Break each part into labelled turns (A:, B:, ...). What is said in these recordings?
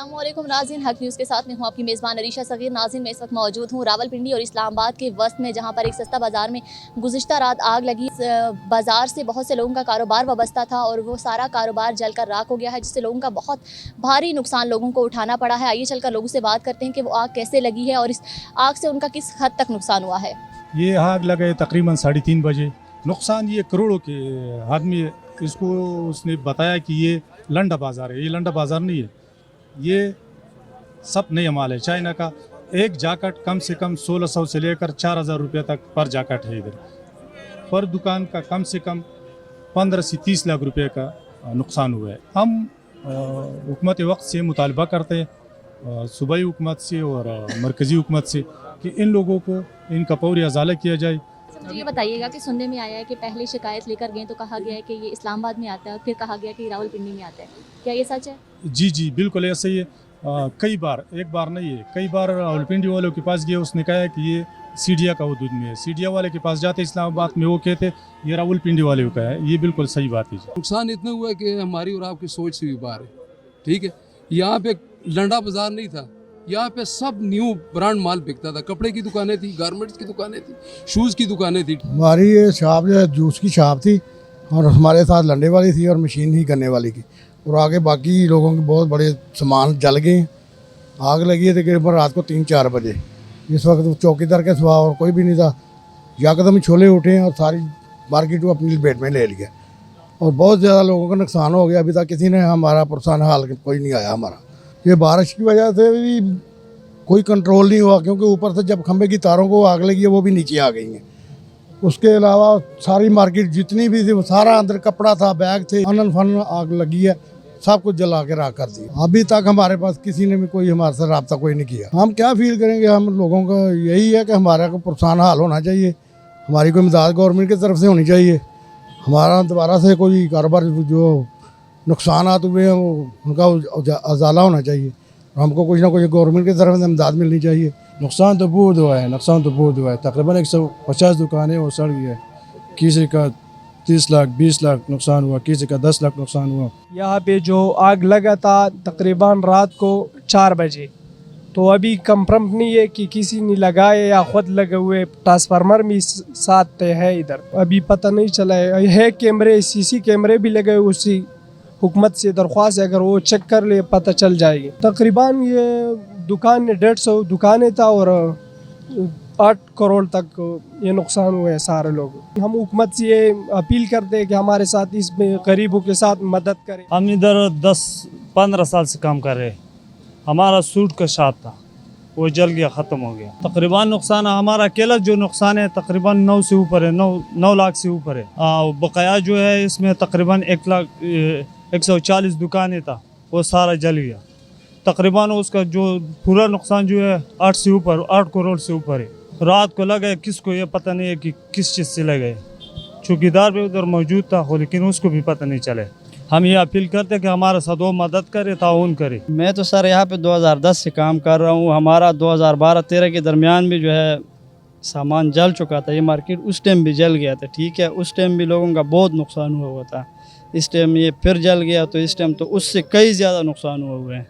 A: अस्सलामुअलैकुम नाज़रीन, हक न्यूज़ के साथ में हूँ आपकी मेज़बान अरीशा सगीर। नाज़रीन, मैं इस वक्त मौजूद हूँ रावलपिंडी और इस्लामाबाद के वस्त में, जहाँ पर एक सस्ता बाज़ार में गुज़िश्ता रात आग लगी। बाज़ार से बहुत से लोगों का कारोबार वाबस्ता था और वो सारा कारोबार जलकर राख हो गया है, जिससे लोगों का बहुत भारी नुकसान लोगों को उठाना पड़ा है। आइए चलकर लोगों से बात करते हैं कि वो आग कैसे लगी है और इस आग से उनका किस हद तक नुकसान हुआ है।
B: ये आग लगे तकरीबन 3:30 बजे। नुकसान ये करोड़ों के आदमी, इसको उसने बताया कि ये लंडा बाज़ार है। ये लंडा बाज़ार नहीं है, ये सब नया माल है चाइना का। एक जैकेट कम से कम 1600 से लेकर 4000 रुपये तक पर जैकेट है। इधर पर दुकान का कम से कम 15 से 30 लाख रुपए का नुकसान हुआ है। हम हुकूमत वक्त से मुतालबा करते हैं, सूबाई हुकूमत से और मरकज़ी हुकूमत से, कि इन लोगों को इनका फौरी अजाला किया जाए।
A: मुझे ये बताइएगा कि सुनने में आया है कि पहले शिकायत लेकर गए तो कहा गया है कि ये इस्लामाबाद में आता है और फिर कहा गया कि रावलपिंडी में आता है, क्या ये सच है?
B: जी बिल्कुल ऐसा ही है। कई बार, एक बार नहीं है, कई बार रावलपिंडी वालों के पास गए, उसने कहा है कि ये सीडिया का हदूद में है। सीडिया वाले के पास जाते इस्लामाबाद में, वो कहते ये रावलपिंडी वाले का है। ये बिल्कुल सही बात है।
C: नुकसान इतना हुआ है कि हमारी और आपकी सोच से भी बाहर है। ठीक है, यहाँ पे लंडा बाजार नहीं था, यहाँ पे सब न्यू ब्रांड माल बिकता था। कपड़े की दुकानें थी, गारमेंट्स की दुकानें थी, शूज़ की दुकानें थी।
D: हमारी ये शॉप जो है जूस की शॉप थी और हमारे साथ लंडे वाली थी और मशीन ही करने वाली की, और आगे बाकी लोगों के बहुत बड़े सामान जल गए। आग लगी है तकरीबन रात को 3-4 बजे। इस वक्त चौकीदार के सिवा और कोई भी नहीं था। यकदम छोले उठे और सारी मार्केट को अपनी लपेट में ले लिया और बहुत ज़्यादा लोगों का नुकसान हो गया। अभी तक किसी ने हमारा पुरसान हाल कोई नहीं आया हमारा। ये बारिश की वजह से भी कोई कंट्रोल नहीं हुआ, क्योंकि ऊपर से जब खंभे की तारों को आग लगी है वो भी नीचे आ गई हैं। उसके अलावा सारी मार्केट जितनी भी थी वो सारा अंदर कपड़ा था, बैग थे, अनन फन आग लगी है, सब कुछ जला के राख कर दिया। अभी तक हमारे पास किसी ने भी कोई हमारे से रब्ता कोई नहीं किया। हम क्या फील करेंगे, हम लोगों का यही है कि हमारा को पुरसान हाल होना चाहिए, हमारी कोई मदद गवर्नमेंट की तरफ से होनी चाहिए। हमारा दोबारा से कोई कारोबार जो नुकसानात हुए हैं वो उनका अजाला होना चाहिए। हमको कुछ ना कुछ गवर्नमेंट की तरफ से इमदाद मिलनी चाहिए।
E: नुकसान तो बहुत हुआ है, तकरीबन 150 दुकानें वो सड़ गई है। किसी का 30 लाख 20 लाख नुकसान हुआ, किसी का 10 लाख नुकसान हुआ।
F: यहाँ पे जो आग लगा था तकरीबन रात को 4 बजे, तो अभी कंफर्म नहीं है कि किसी ने लगाए या खुद लगे हुए। ट्रांसफार्मर भी साथ है इधर, अभी पता नहीं चला है। कैमरे, सीसी कैमरे भी लगे हुए, उसी हुकूमत से दरख्वास्त है, अगर वो चेक कर ले पता चल जाएगी। तकरीबन ये दुकान 150 दुकानें था और 8 करोड़ तक ये नुकसान हुए हैं सारे लोग। हम हुकूमत से ये अपील करते हैं कि हमारे साथ इसमें गरीबों के साथ मदद करें।
G: हम इधर 10-15 साल से काम कर रहे हैं। हमारा सूट का शॉप था, वो जल गया, ख़त्म हो गया। तकरीबन नुकसान हमारा अकेला जो नुकसान है तकरीबन 9 से ऊपर है, 9 लाख से ऊपर है। बकाया जो है इसमें तकरीबन 140 दुकानें था, वो सारा जल गया। तकरीबन उसका जो पूरा नुकसान जो है 8 करोड़ से ऊपर है। रात को लगे, किसको ये पता नहीं है कि किस चीज़ से लगे। चौकीदार भी उधर मौजूद था, लेकिन उसको भी पता नहीं चले। हम ये अपील करते हैं कि हमारे साथ वो मदद करे, ताउन करे।
E: मैं तो सर यहाँ पे 2010 से काम कर रहा हूँ। हमारा 2012-13 के दरमियान भी जो है सामान जल चुका था। ये मार्केट उस टाइम भी जल गया था, ठीक है, उस टाइम भी लोगों का बहुत नुकसान हुआ था। इस टाइम ये फिर जल गया, तो इस टाइम तो उससे कई ज़्यादा नुकसान हुए हैं।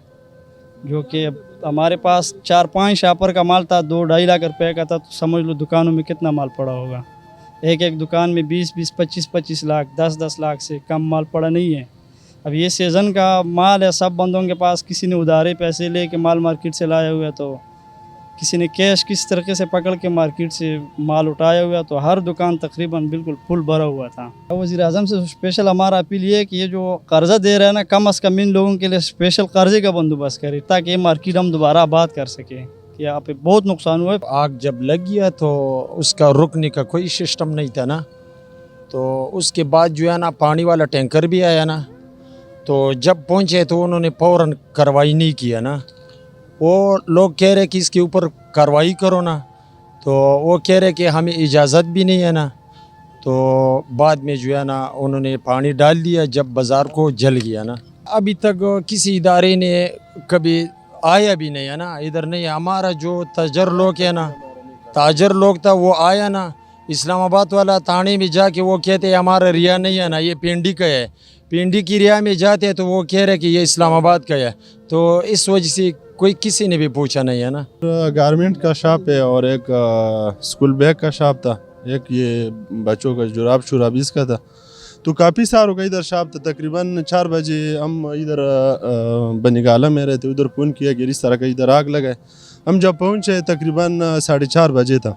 E: जो कि हमारे पास 4-5 शापर का माल था, 2-2.5 लाख रुपए का था, तो समझ लो दुकानों में कितना माल पड़ा होगा। एक दुकान में 20-20, 25-25 लाख, 10-10 लाख से कम माल पड़ा नहीं है। अब ये सीज़न का माल है, सब बंदों के पास, किसी ने उधारे पैसे ले के माल मार्केट से लाया हुआ है, तो किसी ने कैश किस तरीके से पकड़ के मार्केट से माल उठाया हुआ, तो हर दुकान तकरीबन बिल्कुल फुल भरा हुआ था। वज़ीर-ए-आज़म से स्पेशल हमारा अपील ये है कि ये जो कर्ज़ा दे रहे हैं ना, कम अज़ कम इन लोगों के लिए स्पेशल कर्ज़े का बंदोबस्त करे, ताकि ये मार्केट हम दोबारा आबाद कर सकें। कि यहाँ पे बहुत नुकसान हुआ है।
H: आग जब लग गया तो उसका रुकने का कोई सिस्टम नहीं था ना, तो उसके बाद जो है ना पानी वाला टैंकर भी आया ना, तो जब पहुँचे तो उन्होंने फ़ौरन कार्रवाई नहीं किया ना। वो लोग कह रहे कि इसके ऊपर कार्रवाई करो ना, तो वो कह रहे कि हमें इजाज़त भी नहीं है ना। तो बाद में जो है ना उन्होंने पानी डाल दिया जब बाज़ार को जल गया ना। अभी तक किसी इदारे ने कभी आया भी नहीं है ना, इधर नहीं है। हमारा जो ताजर लोग है ना, ताजर लोग था, वो आया ना इस्लामाबाद वाला थाने में जाके वो कहते हैं हमारा रिया नहीं है ना, ये पिंडी का है। पिंडी की रिया में जाते हैं तो वो कह रहे हैं कि ये इस्लामाबाद का है, तो इस वजह से कोई किसी ने भी पूछा नहीं है ना।
I: गारमेंट का शॉप है और एक स्कूल बैग का शॉप था, एक ये बच्चों का जुराब शुराब इसका था। तो काफ़ी सारों का इधर शॉप था। तकरीबन 4 बजे हम इधर बनिगाला में रहते, उधर फ़ोन किया कि इस तरह का इधर आग लगा है। हम जब पहुँचे तकरीबन 4:30 बजे था,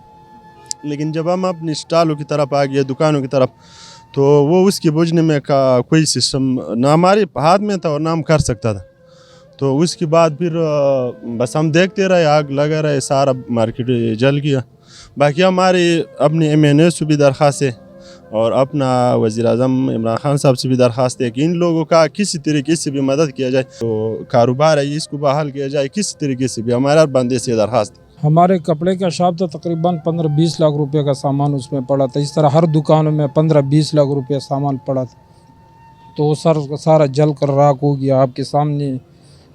I: लेकिन जब हम अपनी स्टॉलों की तरफ आ गए, दुकानों की तरफ, तो वो उसके बुझने में का कोई सिस्टम ना हमारे हाथ में था और ना हम कर सकता था। तो उसके बाद फिर बस हम देखते रहे, आग लगा रहे, सारा मार्केट जल गया। बाकी हमारे अपने MNA से भी दरख्वास्त है और अपना वज़ीर आज़म इमरान खान साहब से भी दरख्वास्त है कि इन लोगों का किसी तरीके से भी मदद किया जाए, तो कारोबार है इसको बहाल किया जाए किसी तरीके से भी। हमारा बंदे से दरख्वास्त है।
J: हमारे कपड़े का शॉप था, तकरीबन 15-20 लाख रुपए का सामान उसमें पड़ा था। इस तरह हर दुकानों में 15-20 लाख रुपए सामान पड़ा था, तो सारा जल कर राख हो गया। आपके सामने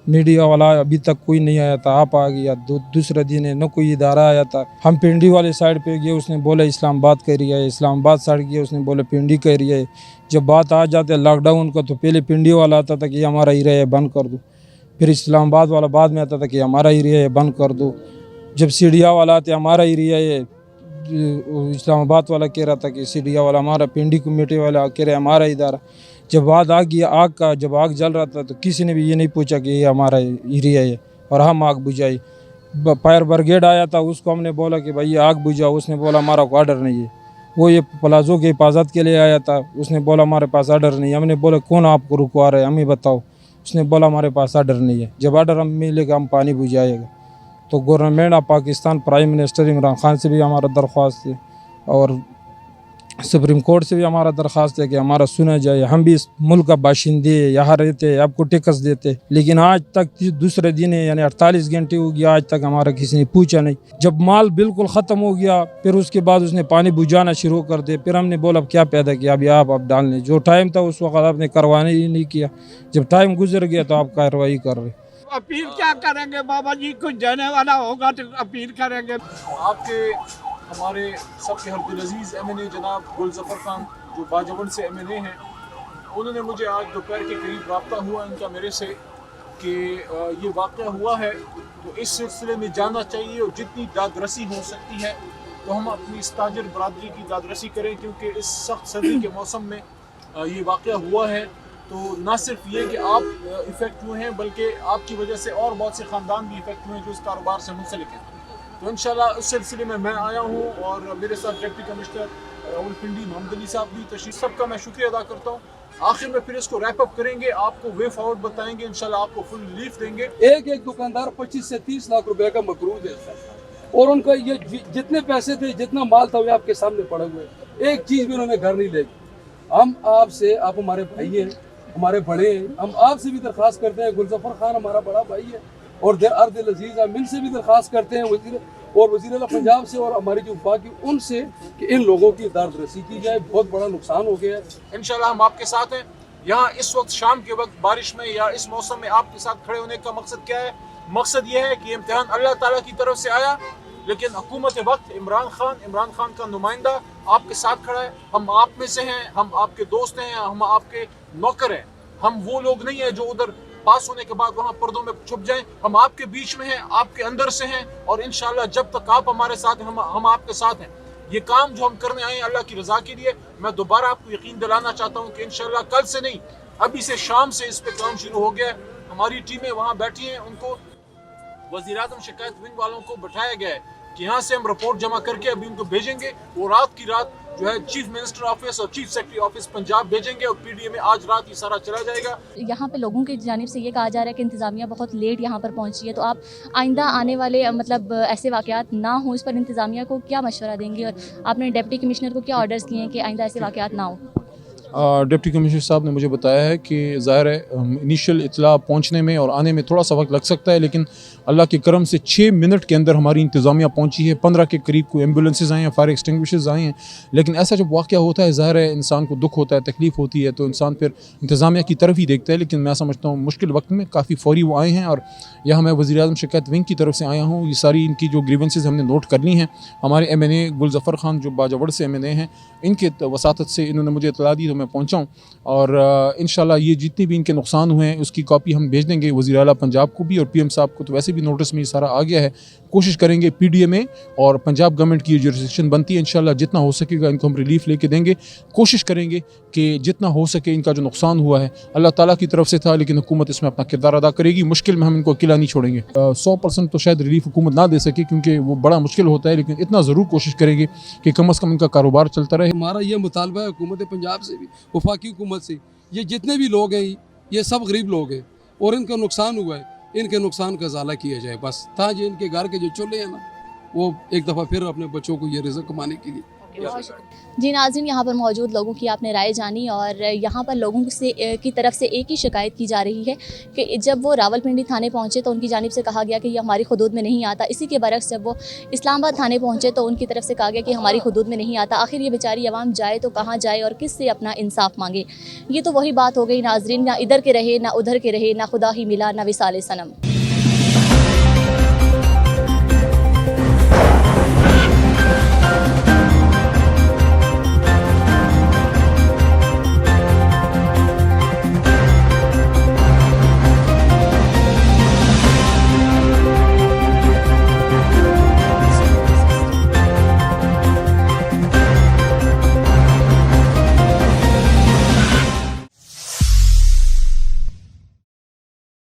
J: मीडिया वाला अभी तक कोई नहीं आया था, आप आ गया। दूसरे दिन न कोई इदारा आया था। हम पिंडी वाले साइड पे गए, उसने बोला इस्लामाबाद का एरिया है। इस्लामाबाद साइड गए, उसने बोला पिंडी का एरिया है। जब बात आ जाते लॉकडाउन का, तो पहले पिंडी वाला आता था कि हमारा एरिया है बंद कर दो, फिर इस्लामाबाद वाला बाद में आता था कि हमारा एरिया है बंद कर दो। जब सीढ़िया वाला आते हमारा एरिया है, इस्लामाबाद वाला कह रहा था कि सीढ़िया वाला हमारा, पिंडी कमेटी वाला कह रहे हमारा इदारा। जब बात आ गई आग का, जब आग जल रहा था तो किसी ने भी ये नहीं पूछा कि ये हमारा एरिया है और हम आग बुझाई। फायर ब्रिगेड आया था, उसको हमने बोला कि भाई आग बुझाओ, उसने बोला हमारा को आर्डर नहीं है। वो ये प्लाजो की हिफाजत के लिए आया था, उसने बोला हमारे पास आर्डर नहीं है। हमने बोला कौन आपको रुकवा रहा है, हमें बताओ। उसने बोला हमारे पास आर्डर नहीं है, जब आर्डर हम मिलेगा हम पानी बुझाएगा। तो government of Pakistan, prime minister Imran Khan से भी हमारा दरख्वास्त है और सुप्रीम कोर्ट से भी हमारा दरख्वास्त है कि हमारा सुना जाए। हम भी इस मुल्क का बाशिंदे यहाँ रहते, आपको टैक्स देते, लेकिन आज तक दूसरे दिन है, यानी 48 घंटे हो गया, आज तक हमारा किसी ने पूछा नहीं। जब माल बिल्कुल ख़त्म हो गया, फिर उसके बाद उसने पानी बुझाना शुरू कर दिया। फिर हमने बोला अब क्या पैदा किया, अभी आप डाल लें। जो टाइम था उस वक्त आपने करवाने ही नहीं किया, जब टाइम गुजर गया तो आप कार्रवाई कर रहे।
K: अपील क्या करेंगे बाबा जी, कुछ जाने वाला होगा तो अपील करेंगे।
L: आपके हमारे सबके हरदिल अजीज़ MNA जनाब गुलज़फ़र खान, जो बाजवड़ से MNA हैं, उन्होंने मुझे आज दोपहर के करीब रब्ता हुआ इनका मेरे से कि ये वाक़या हुआ है, तो इस सिलसिले में जाना चाहिए और जितनी दादरसी हो सकती है तो हम अपनी इस ताजर बरादरी की दादरसी करें, क्योंकि इस सख्त सर्दी के मौसम में ये वाक़या हुआ है। तो ना सिर्फ ये कि आप इफ़ेक्ट हुए हैं, बल्कि आपकी वजह से और बहुत से ख़ानदान भी इफ़ेक्ट हुए हैं जो इस कारोबार से मुंसलिक हैं। तो इंशाल्लाह उस सिलसिले में मैं आया हूँ और मेरे साथ डिप्टी कमिश्नर रावलपिंडी मोहम्मद अली साहब भी तशरीफ। सबका मैं शुक्रिया अदा करता हूँ। आखिर में फिर इसको रैप अप करेंगे, आपको वे फॉरवर्ड बताएंगे, इंशाल्लाह आपको फुल रिलीफ देंगे।
C: एक दुकानदार 25 से 30 लाख रुपए का मकरूज है और उनका ये जितने पैसे थे, जितना माल था, वो आपके सामने पड़े हुए, एक चीज़ भी उन्होंने घर नहीं ले। हम आपसे, आप हमारे भाई हैं, हमारे बड़े हैं, हम आपसे भी दरख्वास्त करते हैं। गुलज़फ़र खान हमारा बड़ा भाई है और अर्दिल अजीज़ हम इनसे भी दरख्वास्त करते हैं, वज़ीर आला पंजाब से और हमारी जो बाकी उनसे, कि इन लोगों की दारदरसी की जाए। बहुत बड़ा नुकसान हो गया है।
L: इंशाल्लाह हम आपके साथ हैं। यहाँ इस वक्त शाम के वक्त बारिश में या इस मौसम में आपके साथ खड़े होने का मकसद क्या है? मकसद ये है कि इम्तिहान अल्लाह ताला की तरफ से आया, लेकिन हुकूमत वक्त इमरान खान का नुमाइंदा आपके साथ खड़ा है। हम आप में से हैं, हम आपके दोस्त हैं, हम आपके नौकर हैं। हम वो लोग नहीं हैं जो उधर पास होने के बाद वहाँ पर्दों में छुप जाएं। हम आपके बीच में हैं, आपके अंदर से हैं और इंशाल्लाह जब तक आप हमारे साथ हैं, हम आपके साथ हैं। ये काम जो हम करने आए हैं अल्लाह की रज़ा के लिए, मैं दोबारा आपको यकीन दिलाना चाहता हूँ कि इंशाल्लाह कल से नहीं, अभी से शाम से इस पे काम शुरू हो गया है। हमारी टीमें वहाँ बैठी हैं, उनको वज़ीर आज़म शिकायत विंग वालों को बैठाया गया है कि यहाँ से हम रिपोर्ट जमा करके अभी उनको भेजेंगे। वो रात की रात जो है चीफ मिनिस्टर ऑफिस और चीफ सेक्रेटरी ऑफिस पंजाब भेजेंगे और PDA में आज रात ही सारा चला जाएगा।
A: यहाँ पे लोगों की जानिब से ये कहा जा रहा है कि इंतज़ामिया बहुत लेट यहाँ पर पहुँची है, तो आप आइंदा आने वाले मतलब ऐसे वाक़यात ना हो, इस पर इंतज़ामिया को क्या मशवरा देंगे और आपने डिप्टी कमिश्नर को क्या ऑर्डर्स किए हैं कि आइंदा ऐसे वाक़यात ना हो?
M: डिप्टी कमिश्नर साहब ने मुझे बताया है कि ज़ाहिर है इनिशियल इतला पहुंचने में और आने में थोड़ा सा वक्त लग सकता है, लेकिन अल्लाह के करम से 6 मिनट के अंदर हमारी इंतज़ामिया पहुंची है। 15 के करीब कोई एम्बुलेंसेज आए हैं, फायर एक्सटिंग्विशर्स आए हैं। लेकिन ऐसा जब वाक़या होता है, ज़ाहिर है इंसान को दुख होता है, तकलीफ़ होती है, तो इंसान फिर इंतज़ामिया की तरफ ही देखता है। लेकिन मैं समझता हूँ मुश्किल वक्त में काफ़ी फ़ौरी वो आए हैं और यहाँ मैं वज़ीर आज़म शिकायत विंग की तरफ से आया हूँ। ये सारी इनकी जो ग्रीवेंसेस हमने नोट कर ली हैं। हमारे MNA गुलज़फ़र खान जो बाजवड़ से MNA हैं, इनके वसातत से इन्होंने मुझे इतला दी, तो मैं पहुंचा हूं और इंशाल्लाह ये जितनी भी इनके नुकसान हुए हैं उसकी कॉपी हम भेज देंगे वज़ीर आला पंजाब को भी और पीएम साहब को तो वैसे भी नोटिस में ये सारा आ गया है। कोशिश करेंगे पीडीए में और पंजाब गवर्नमेंट की जुरिसडिक्शन बनती है इंशाल्लाह जितना हो सकेगा इनको हम रिलीफ लेके देंगे। कोशिश करेंगे कि जितना हो सके इनका जो नुकसान हुआ है अल्लाह ताला की तरफ से था लेकिन हुकूमत इसमें अपना किरदार अदा करेगी। मुश्किल में हम इनको अकेला नहीं छोड़ेंगे। 100% तो शायद रिलीफ हुकूमत ना दे सके क्योंकि वो बड़ा मुश्किल होता है लेकिन इतना ज़रूर कोशिश करेंगे कि कम अज़ कम इनका कारोबार चलता रहे।
C: हमारा ये मुतालबा है हुकूमत पंजाब से भी वफाकी हुकूमत से, ये जितने भी लोग हैं ये सब गरीब लोग हैं और इनका नुकसान हुआ है, इनके नुकसान का इजाला किया जाए बस, ताकि इनके घर के जो चूल्हे हैं ना वो एक दफ़ा फिर अपने बच्चों को ये रिज़्क़ कमाने के लिए।
A: जी नाज़रीन, यहाँ पर मौजूद लोगों की आपने राय जानी और यहाँ पर लोगों से की तरफ से एक ही शिकायत की जा रही है कि जब वो रावलपिंडी थाने पहुँचे तो उनकी जानिब से कहा गया कि ये हमारी हुदूद में नहीं आता। इसी के बरक्स जब वो इस्लामाबाद थाने पहुँचे तो उनकी तरफ से कहा गया कि हमारी हुदूद में नहीं आता। आखिर ये बेचारी अवाम जाए तो कहाँ जाए और किस से अपना इंसाफ मांगे। ये तो वही बात हो गई नाज़रीन, ना इधर के रहे ना उधर के रहे, ना खुदा ही मिला ना विसाले सनम।